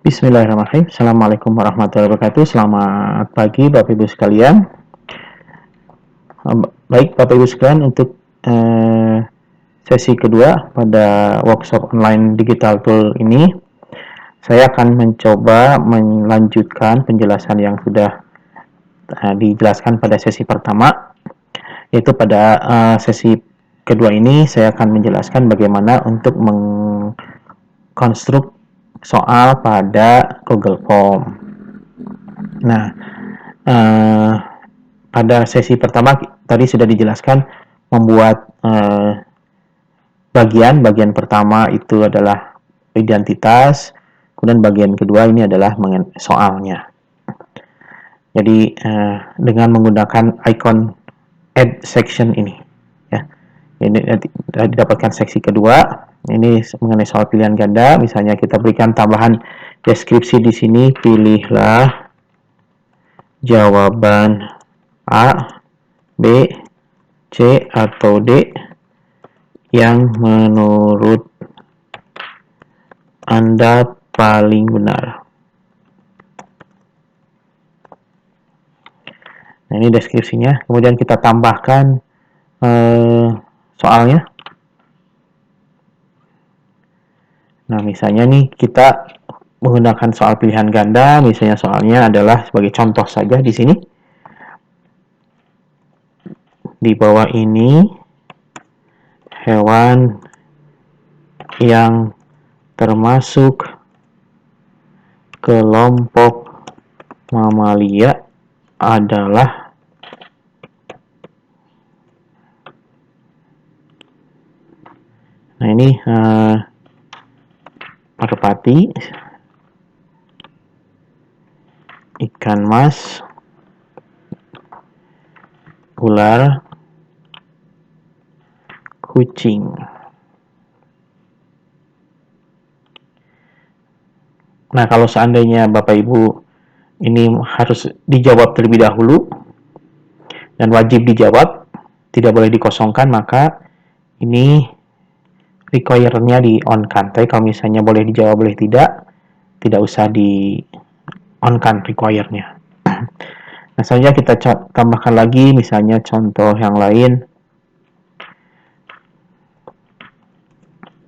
Bismillahirrahmanirrahim. Assalamualaikum warahmatullahi wabarakatuh. Selamat pagi Bapak Ibu sekalian. Baik Bapak Ibu sekalian, untuk sesi kedua pada workshop online digital tool ini, saya akan mencoba melanjutkan penjelasan yang sudah dijelaskan pada sesi pertama, yaitu pada sesi kedua ini saya akan menjelaskan bagaimana untuk mengkonstruk soal pada Google Form. Nah, pada sesi pertama tadi sudah dijelaskan membuat bagian pertama itu adalah identitas, kemudian bagian kedua ini adalah soalnya. Jadi dengan menggunakan icon add section ini, ya, ini didapatkan seksi kedua. Ini mengenai soal pilihan ganda. Misalnya kita berikan tambahan deskripsi di sini, pilihlah jawaban A, B, C, atau D yang menurut Anda paling benar. Nah, ini deskripsinya. Kemudian kita tambahkan soalnya. Nah, misalnya nih kita menggunakan soal pilihan ganda. Misalnya soalnya adalah sebagai contoh saja di sini. Di bawah ini hewan yang termasuk kelompok mamalia adalah ini merpati, ikan mas, ular, kucing. Nah, kalau seandainya Bapak Ibu ini harus dijawab terlebih dahulu dan wajib dijawab, tidak boleh dikosongkan, maka ini require-nya di-on-kan. Tapi kalau misalnya boleh dijawab, boleh tidak usah di-on-kan require-nya. Nah, selanjutnya kita tambahkan lagi, misalnya contoh yang lain.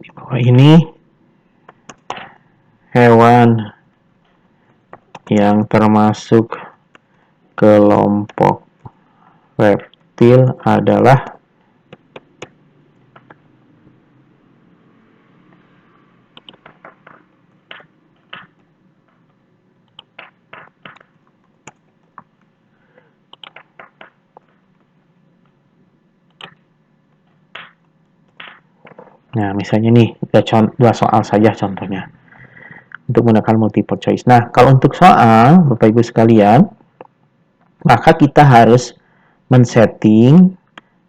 Di bawah ini, hewan yang termasuk kelompok reptil adalah Nah, misalnya nih, dua soal saja contohnya untuk menggunakan multiple choice. Nah, kalau untuk soal, Bapak Ibu sekalian, maka kita harus men-setting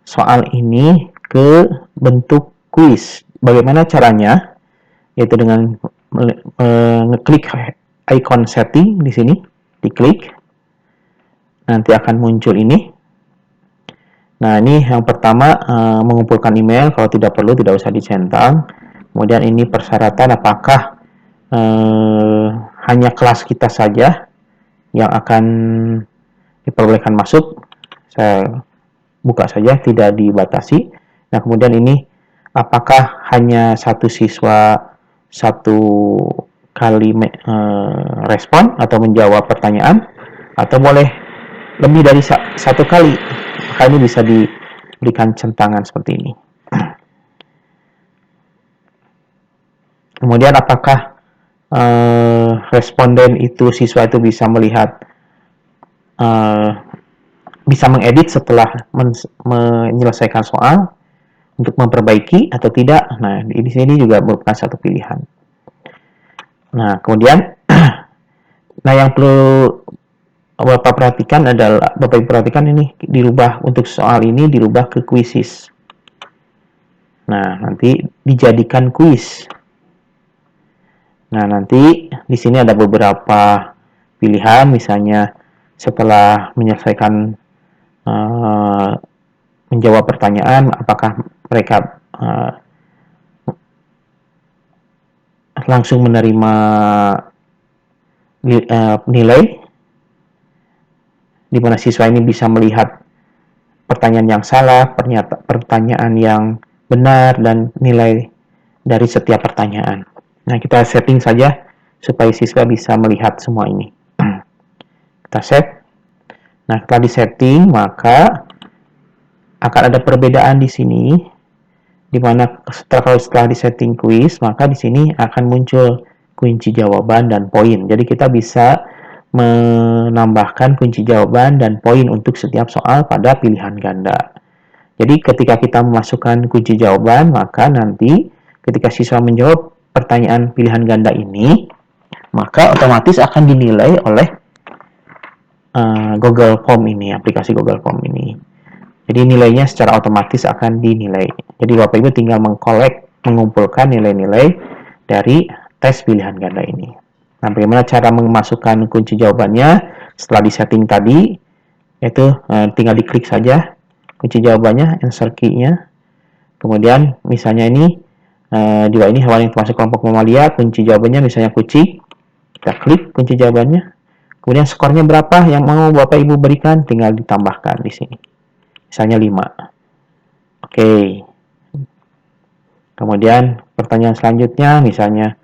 soal ini ke bentuk quiz. Bagaimana caranya? Yaitu dengan ngeklik icon setting di sini, diklik, nanti akan muncul ini. Nah, ini yang pertama, mengumpulkan email. Kalau tidak perlu, tidak usah dicentang. Kemudian ini persyaratan, apakah hanya kelas kita saja yang akan diperbolehkan masuk. Saya buka saja, tidak dibatasi. Nah, kemudian ini, apakah hanya satu siswa satu kali respon atau menjawab pertanyaan, atau boleh lebih dari satu kali. Maka ini bisa diberikan centangan seperti ini. Kemudian apakah responden itu, siswa itu bisa melihat, bisa mengedit setelah menyelesaikan soal untuk memperbaiki atau tidak. Nah, di sini juga merupakan satu pilihan. Nah, kemudian nah, yang perlu Bapak perhatikan adalah, Bapak perhatikan ini dirubah, untuk soal ini dirubah ke quizzes. Nah, nanti dijadikan quiz. Nah, nanti di sini ada beberapa pilihan, misalnya setelah menyelesaikan menjawab pertanyaan, apakah mereka langsung menerima nilai, di mana siswa ini bisa melihat pertanyaan yang salah, pertanyaan yang benar, dan nilai dari setiap pertanyaan. Nah, kita setting saja supaya siswa bisa melihat semua ini. Kita set. Nah, setelah disetting, maka akan ada perbedaan di sini, di mana setelah disetting quiz, maka di sini akan muncul kunci jawaban dan poin. Jadi kita bisa menambahkan kunci jawaban dan poin untuk setiap soal pada pilihan ganda. Jadi ketika kita memasukkan kunci jawaban, maka nanti ketika siswa menjawab pertanyaan pilihan ganda ini, maka otomatis akan dinilai oleh Google Form ini, aplikasi Google Form ini. Jadi nilainya secara otomatis akan dinilai. Jadi Bapak Ibu tinggal mengumpulkan nilai-nilai dari tes pilihan ganda ini. Nah, bagaimana cara memasukkan kunci jawabannya setelah disetting tadi? Yaitu tinggal diklik saja kunci jawabannya, answer key-nya. Kemudian misalnya ini juga ini hewan yang termasuk kelompok mamalia, kunci jawabannya misalnya kucing. Kita klik kunci jawabannya. Kemudian skornya berapa yang mau Bapak Ibu berikan, tinggal ditambahkan di sini. Misalnya 5. Oke. Kemudian pertanyaan selanjutnya misalnya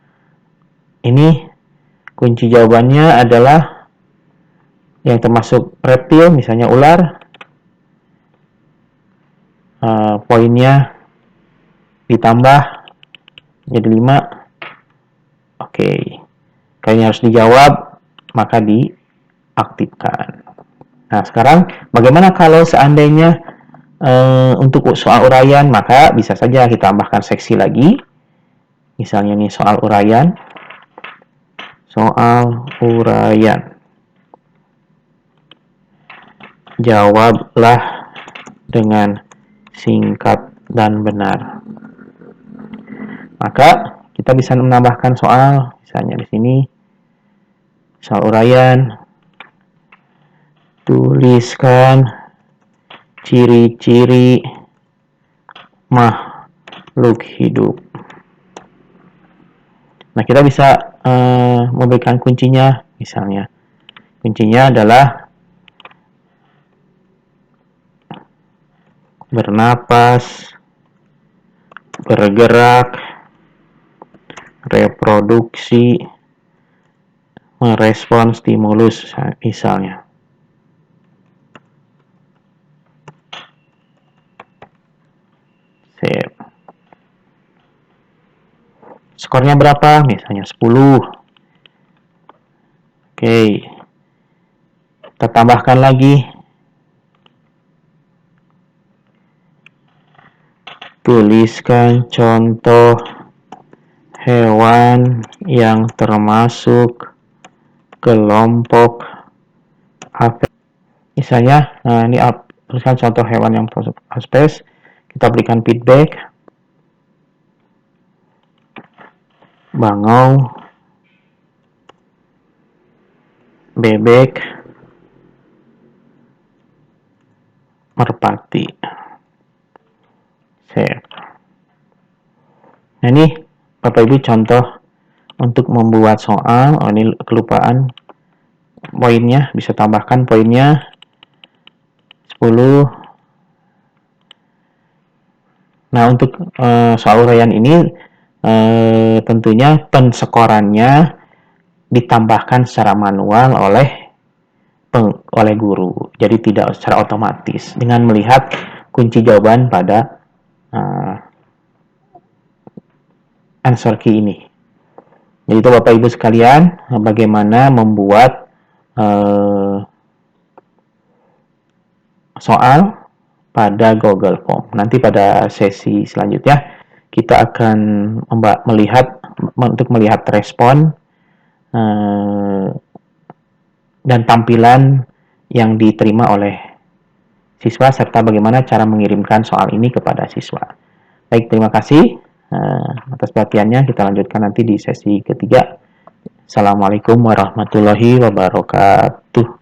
ini kunci jawabannya adalah yang termasuk reptil, misalnya ular. Poinnya ditambah jadi 5. Oke. Kayaknya harus dijawab, maka diaktifkan. Nah, sekarang bagaimana kalau seandainya untuk soal uraian, maka bisa saja kita tambahkan seksi lagi. Misalnya nih soal uraian. Jawablah dengan singkat dan benar. Maka kita bisa menambahkan soal, misalnya di sini soal uraian. Tuliskan ciri-ciri makhluk hidup. Nah, kita bisa memberikan kuncinya, misalnya kuncinya adalah bernapas, bergerak, reproduksi, merespon stimulus, misalnya. Skornya berapa? Misalnya 10. Oke. Kita tambahkan lagi. Tuliskan contoh hewan yang termasuk kelompok apes. Misalnya, ini tuliskan contoh hewan yang termasuk apes. Kita berikan feedback. Bangau, bebek, merpati. Save. Nah, ini Bapak Ibu contoh untuk membuat soal. Ini kelupaan poinnya, bisa tambahkan poinnya 10. Nah, untuk soal uraian ini tentunya penskorannya ditambahkan secara manual oleh guru. Jadi tidak secara otomatis dengan melihat kunci jawaban pada answer key ini. Jadi itu Bapak Ibu sekalian, bagaimana membuat soal pada Google Form. Nanti pada sesi selanjutnya kita akan melihat respon dan tampilan yang diterima oleh siswa serta bagaimana cara mengirimkan soal ini kepada siswa. Baik, terima kasih atas perhatiannya. Kita lanjutkan nanti di sesi ketiga. Assalamualaikum warahmatullahi wabarakatuh.